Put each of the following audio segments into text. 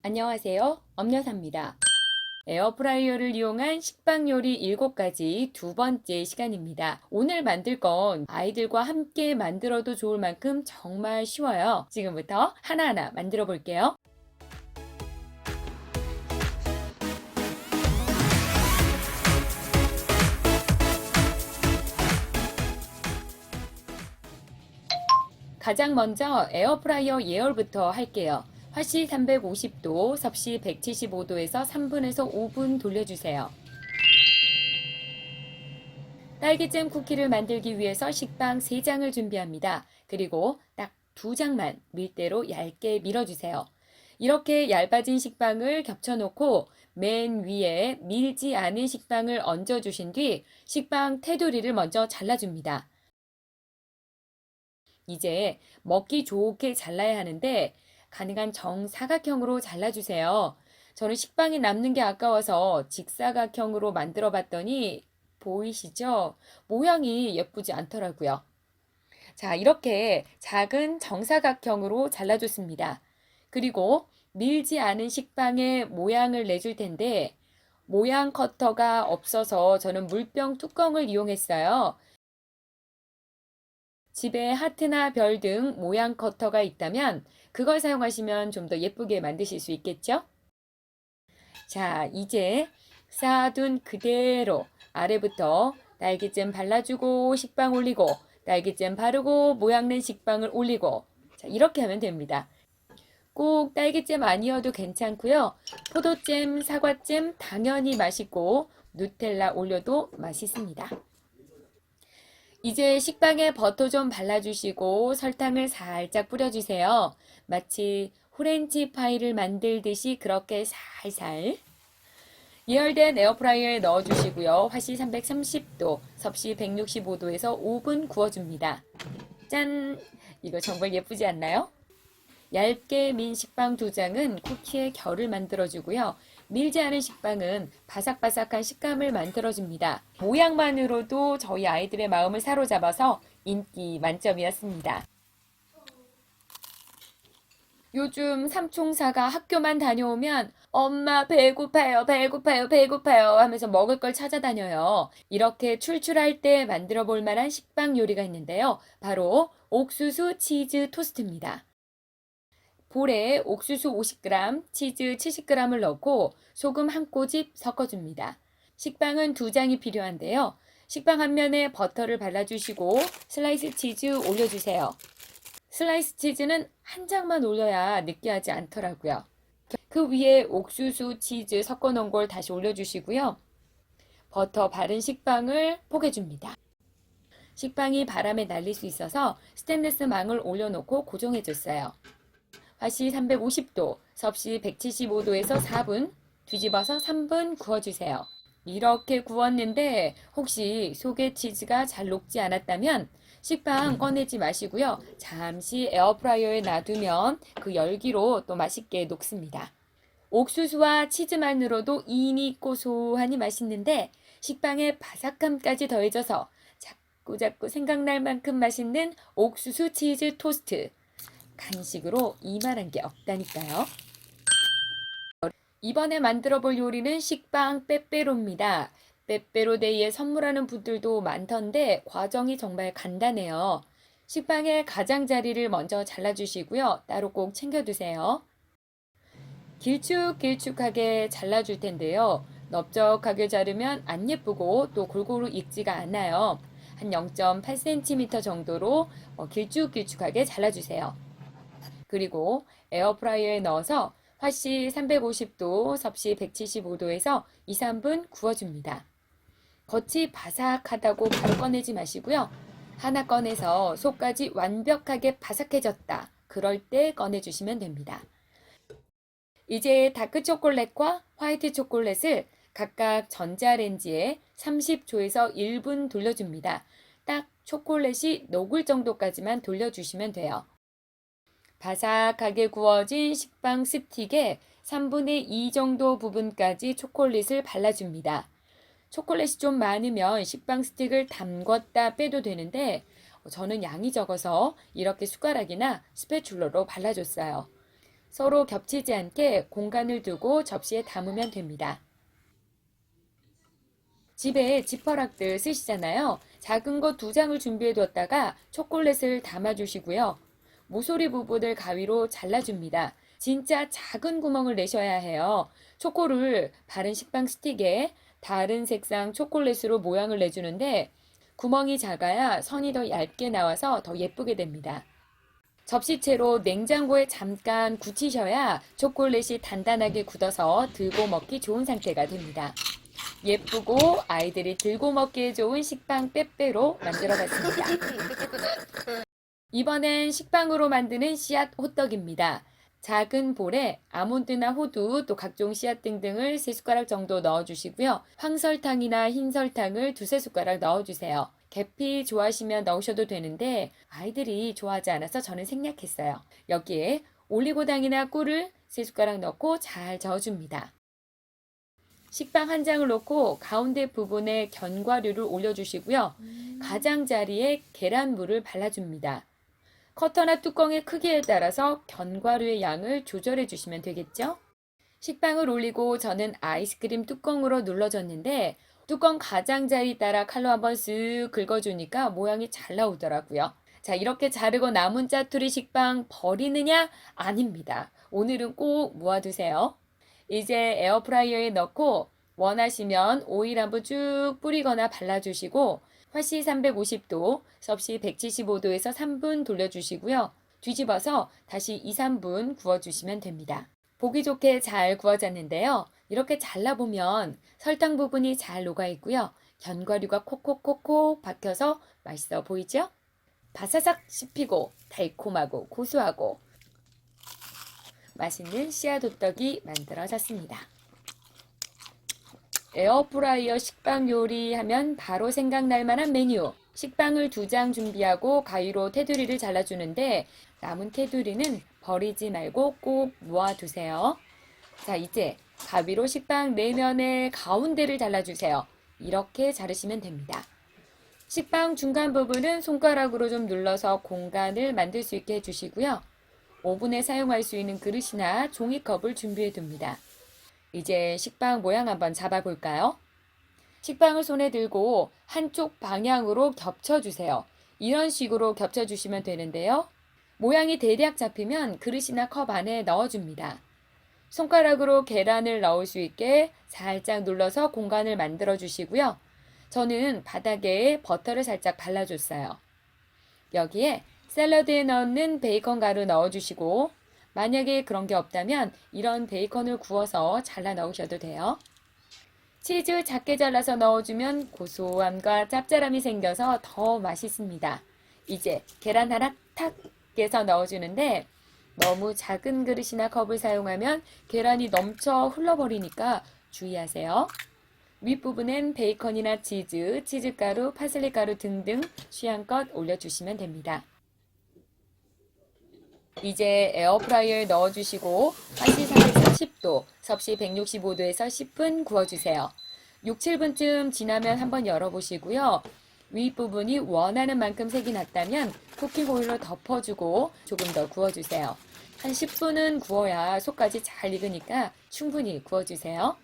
안녕하세요. 엄여사입니다. 에어프라이어를 이용한 식빵 요리 7가지 두 번째 시간입니다. 오늘 만들 건 아이들과 함께 만들어도 좋을 만큼 정말 쉬워요. 지금부터 하나하나 만들어 볼게요. 가장 먼저 에어프라이어 예열부터 할게요. 화씨 350도, 섭씨 175도에서 3분에서 5분 돌려주세요. 딸기잼 쿠키를 만들기 위해서 식빵 3장을 준비합니다. 그리고 딱 2장만 밀대로 얇게 밀어주세요. 이렇게 얇아진 식빵을 겹쳐놓고 맨 위에 밀지 않은 식빵을 얹어주신 뒤 식빵 테두리를 먼저 잘라줍니다. 이제 먹기 좋게 잘라야 하는데 가능한 정사각형으로 잘라주세요. 저는 식빵이 남는 게 아까워서 직사각형으로 만들어 봤더니 보이시죠? 모양이 예쁘지 않더라고요. 자, 이렇게 작은 정사각형으로 잘라줬습니다. 그리고 밀지 않은 식빵의 모양을 내줄 텐데 모양 커터가 없어서 저는 물병 뚜껑을 이용했어요. 집에 하트나 별 등 모양 커터가 있다면 그걸 사용하시면 좀 더 예쁘게 만드실 수 있겠죠? 자, 이제 쌓아둔 그대로 아래부터 딸기잼 발라주고 식빵 올리고 딸기잼 바르고 모양 낸 식빵을 올리고 자, 이렇게 하면 됩니다. 꼭 딸기잼 아니어도 괜찮고요. 포도잼, 사과잼 당연히 맛있고 누텔라 올려도 맛있습니다. 이제 식빵에 버터 좀 발라주시고 설탕을 살짝 뿌려주세요. 마치 프렌치 파이를 만들듯이 그렇게 살살. 예열된 에어프라이어에 넣어주시고요. 화씨 330도, 섭씨 165도에서 5분 구워줍니다. 짠! 이거 정말 예쁘지 않나요? 얇게 민 식빵 2장은 쿠키의 결을 만들어주고요. 밀지 않은 식빵은 바삭바삭한 식감을 만들어줍니다. 모양만으로도 저희 아이들의 마음을 사로잡아서 인기 만점이었습니다. 요즘 삼총사가 학교만 다녀오면 엄마 배고파요, 배고파요, 배고파요 하면서 먹을 걸 찾아다녀요. 이렇게 출출할 때 만들어 볼 만한 식빵 요리가 있는데요. 바로 옥수수 치즈 토스트입니다. 볼에 옥수수 50g, 치즈 70g을 넣고 소금 한 꼬집 섞어줍니다. 식빵은 2장이 필요한데요. 식빵 한 면에 버터를 발라주시고 슬라이스 치즈 올려주세요. 슬라이스 치즈는 한 장만 올려야 느끼하지 않더라고요. 그 위에 옥수수 치즈 섞어 놓은 걸 다시 올려주시고요. 버터 바른 식빵을 포개줍니다. 식빵이 바람에 날릴 수 있어서 스테인리스 망을 올려놓고 고정해줬어요. 화씨 350도, 섭씨 175도에서 4분, 뒤집어서 3분 구워주세요. 이렇게 구웠는데 혹시 속에 치즈가 잘 녹지 않았다면 식빵 꺼내지 마시고요. 잠시 에어프라이어에 놔두면 그 열기로 또 맛있게 녹습니다. 옥수수와 치즈만으로도 이미 고소하니 맛있는데 식빵의 바삭함까지 더해져서 자꾸자꾸 생각날 만큼 맛있는 옥수수 치즈 토스트. 간식으로 이만한 게 없다니까요. 이번에 만들어 볼 요리는 식빵 빼빼로입니다. 빼빼로데이에 선물하는 분들도 많던데 과정이 정말 간단해요. 식빵의 가장자리를 먼저 잘라주시고요. 따로 꼭 챙겨두세요. 길쭉길쭉하게 잘라줄 텐데요. 넓적하게 자르면 안 예쁘고 또 골고루 익지가 않아요. 한 0.8cm 정도로 길쭉길쭉하게 잘라주세요. 그리고 에어프라이어에 넣어서 화씨 350도, 섭씨 175도에서 2, 3분 구워줍니다. 겉이 바삭하다고 바로 꺼내지 마시고요. 하나 꺼내서 속까지 완벽하게 바삭해졌다. 그럴 때 꺼내주시면 됩니다. 이제 다크 초콜릿과 화이트 초콜릿을 각각 전자레인지에 30초에서 1분 돌려줍니다. 딱 초콜릿이 녹을 정도까지만 돌려주시면 돼요. 바삭하게 구워진 식빵 스틱에 3분의 2 정도 부분까지 초콜릿을 발라줍니다. 초콜릿이 좀 많으면 식빵 스틱을 담궜다 빼도 되는데 저는 양이 적어서 이렇게 숟가락이나 스패츌러로 발라줬어요. 서로 겹치지 않게 공간을 두고 접시에 담으면 됩니다. 집에 지퍼락들 쓰시잖아요. 작은 거 2장을 준비해 뒀다가 초콜릿을 담아주시고요. 모서리 부분을 가위로 잘라줍니다. 진짜 작은 구멍을 내셔야 해요. 초코를 바른 식빵 스틱에 다른 색상 초콜릿으로 모양을 내주는데 구멍이 작아야 선이 더 얇게 나와서 더 예쁘게 됩니다. 접시채로 냉장고에 잠깐 굳히셔야 초콜릿이 단단하게 굳어서 들고 먹기 좋은 상태가 됩니다. 예쁘고 아이들이 들고 먹기에 좋은 식빵 빼빼로 만들어 봤습니다. 이번엔 식빵으로 만드는 씨앗 호떡입니다. 작은 볼에 아몬드나 호두 또 각종 씨앗 등등을 3숟가락 정도 넣어주시고요. 황설탕이나 흰설탕을 2~3숟가락 넣어주세요. 계피 좋아하시면 넣으셔도 되는데 아이들이 좋아하지 않아서 저는 생략했어요. 여기에 올리고당이나 꿀을 3숟가락 넣고 잘 저어줍니다. 식빵 한 장을 넣고 가운데 부분에 견과류를 올려주시고요. 가장자리에 계란물을 발라줍니다. 커터나 뚜껑의 크기에 따라서 견과류의 양을 조절해 주시면 되겠죠? 식빵을 올리고 저는 아이스크림 뚜껑으로 눌러줬는데 뚜껑 가장자리 따라 칼로 한번 쓱 긁어주니까 모양이 잘 나오더라고요. 자, 이렇게 자르고 남은 짜투리 식빵 버리느냐? 아닙니다. 오늘은 꼭 모아두세요. 이제 에어프라이어에 넣고 원하시면 오일 한번 쭉 뿌리거나 발라주시고 화씨 350도, 섭씨 175도에서 3분 돌려주시고요. 뒤집어서 다시 2~3분 구워주시면 됩니다. 보기 좋게 잘 구워졌는데요. 이렇게 잘라보면 설탕 부분이 잘 녹아있고요. 견과류가 콕콕콕콕 박혀서 맛있어 보이죠? 바사삭 씹히고 달콤하고 고소하고 맛있는 씨앗 호떡이 만들어졌습니다. 에어프라이어 식빵 요리하면 바로 생각날 만한 메뉴. 식빵을 2장 준비하고 가위로 테두리를 잘라주는데 남은 테두리는 버리지 말고 꼭 모아두세요. 자, 이제 가위로 식빵 내면의 가운데를 잘라주세요. 이렇게 자르시면 됩니다. 식빵 중간 부분은 손가락으로 좀 눌러서 공간을 만들 수 있게 해주시고요. 오븐에 사용할 수 있는 그릇이나 종이컵을 준비해 둡니다. 이제 식빵 모양 한번 잡아볼까요? 식빵을 손에 들고 한쪽 방향으로 겹쳐주세요. 이런 식으로 겹쳐주시면 되는데요. 모양이 대략 잡히면 그릇이나 컵 안에 넣어줍니다. 손가락으로 계란을 넣을 수 있게 살짝 눌러서 공간을 만들어 주시고요. 저는 바닥에 버터를 살짝 발라줬어요. 여기에 샐러드에 넣는 베이컨 가루 넣어주시고 만약에 그런 게 없다면 이런 베이컨을 구워서 잘라 넣으셔도 돼요. 치즈 작게 잘라서 넣어주면 고소함과 짭짤함이 생겨서 더 맛있습니다. 이제 계란 하나 탁 깨서 넣어주는데 너무 작은 그릇이나 컵을 사용하면 계란이 넘쳐 흘러버리니까 주의하세요. 윗부분엔 베이컨이나 치즈, 치즈가루, 파슬리가루 등등 취향껏 올려주시면 됩니다. 이제 에어프라이어에 넣어주시고 화씨 330도, 섭씨 165도에서 10분 구워주세요. 6~7분쯤 지나면 한번 열어보시고요. 윗부분이 원하는 만큼 색이 났다면 쿠킹 오일로 덮어주고 조금 더 구워주세요. 한 10분은 구워야 속까지 잘 익으니까 충분히 구워주세요.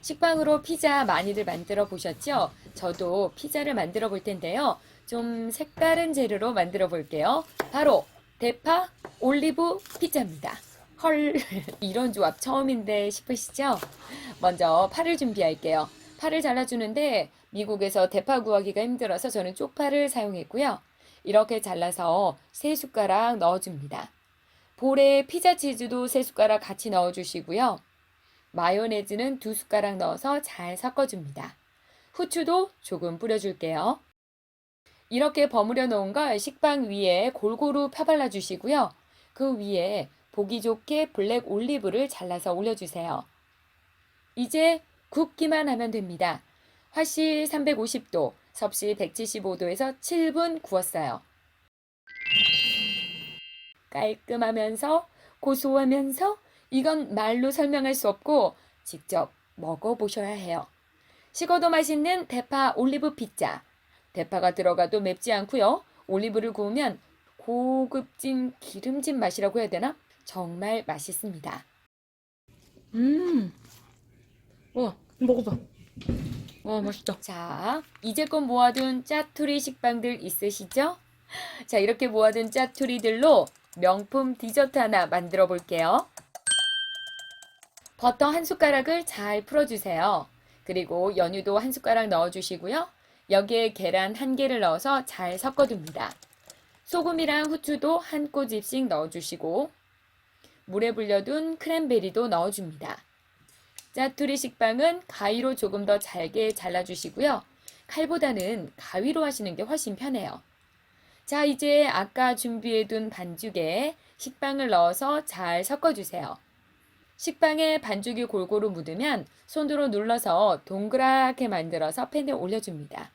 식빵으로 피자 많이들 만들어 보셨죠? 저도 피자를 만들어 볼 텐데요. 좀 색다른 재료로 만들어 볼게요. 바로 대파, 올리브, 피자입니다. 헐, 이런 조합 처음인데 싶으시죠? 먼저 파를 준비할게요. 파를 잘라주는데 미국에서 대파 구하기가 힘들어서 저는 쪽파를 사용했고요. 이렇게 잘라서 3숟가락 넣어줍니다. 볼에 피자 치즈도 3숟가락 같이 넣어주시고요. 마요네즈는 2숟가락 넣어서 잘 섞어줍니다. 후추도 조금 뿌려줄게요. 이렇게 버무려 놓은 걸 식빵 위에 골고루 펴발라 주시고요. 그 위에 보기 좋게 블랙 올리브를 잘라서 올려주세요. 이제 굽기만 하면 됩니다. 화씨 350도, 섭씨 175도에서 7분 구웠어요. 깔끔하면서 고소하면서 이건 말로 설명할 수 없고 직접 먹어보셔야 해요. 식어도 맛있는 대파 올리브 피자. 대파가 들어가도 맵지 않고요. 올리브를 구우면 고급진 기름진 맛이라고 해야 되나? 정말 맛있습니다. 와, 먹어봐. 와, 맛있다. 자, 이제껏 모아둔 짜투리 식빵들 있으시죠? 자, 이렇게 모아둔 짜투리들로 명품 디저트 하나 만들어 볼게요. 버터 한 숟가락을 잘 풀어주세요. 그리고 연유도 한 숟가락 넣어주시고요. 여기에 계란 한 개를 넣어서 잘 섞어줍니다. 소금이랑 후추도 한 꼬집씩 넣어주시고 물에 불려둔 크랜베리도 넣어줍니다. 짜투리 식빵은 가위로 조금 더 잘게 잘라주시고요. 칼보다는 가위로 하시는 게 훨씬 편해요. 자, 이제 아까 준비해둔 반죽에 식빵을 넣어서 잘 섞어주세요. 식빵에 반죽이 골고루 묻으면 손으로 눌러서 동그랗게 만들어서 팬에 올려줍니다.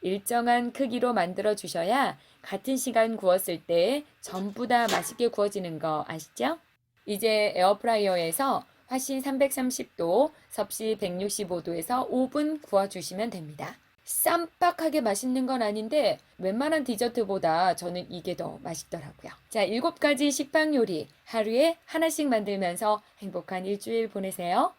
일정한 크기로 만들어 주셔야 같은 시간 구웠을 때 전부 다 맛있게 구워지는 거 아시죠? 이제 에어프라이어에서 화씨 330도, 섭씨 165도에서 5분 구워주시면 됩니다. 쌈박하게 맛있는 건 아닌데 웬만한 디저트보다 저는 이게 더 맛있더라고요. 자, 7가지 식빵 요리 하루에 하나씩 만들면서 행복한 일주일 보내세요.